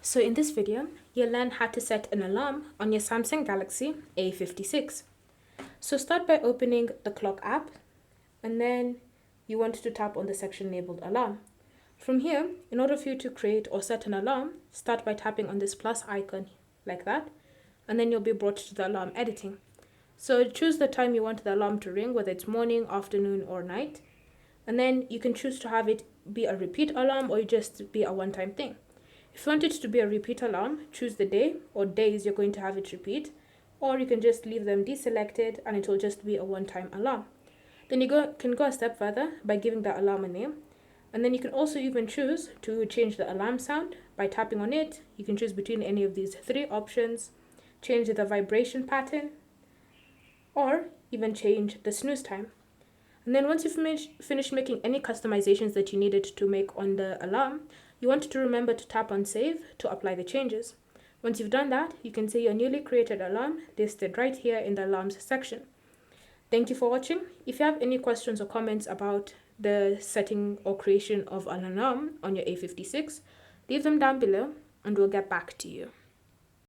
So in this video, you'll learn how to set an alarm on your Samsung Galaxy A56. So start by opening the clock app, and then you want to tap on the section labeled alarm. From here, in order for you to create or set an alarm, start by tapping on this plus icon like that, and then you'll be brought to the alarm editing. So choose the time you want the alarm to ring, whether it's morning, afternoon, or night. And then you can choose to have it be a repeat alarm or just be a one-time thing. If you want it to be a repeat alarm, choose the day or days you're going to have it repeat, or you can just leave them deselected and it will just be a one-time alarm. Then you can go a step further by giving the alarm a name, and then you can also even choose to change the alarm sound by tapping on it. You can choose between any of these three options, change the vibration pattern, or even change the snooze time. And then once you've finished making any customizations that you needed to make on the alarm, you want to remember to tap on save to apply the changes. Once you've done that, you can see your newly created alarm listed right here in the alarms section. Thank you for watching. If you have any questions or comments about the setting or creation of an alarm on your A56, leave them down below and we'll get back to you.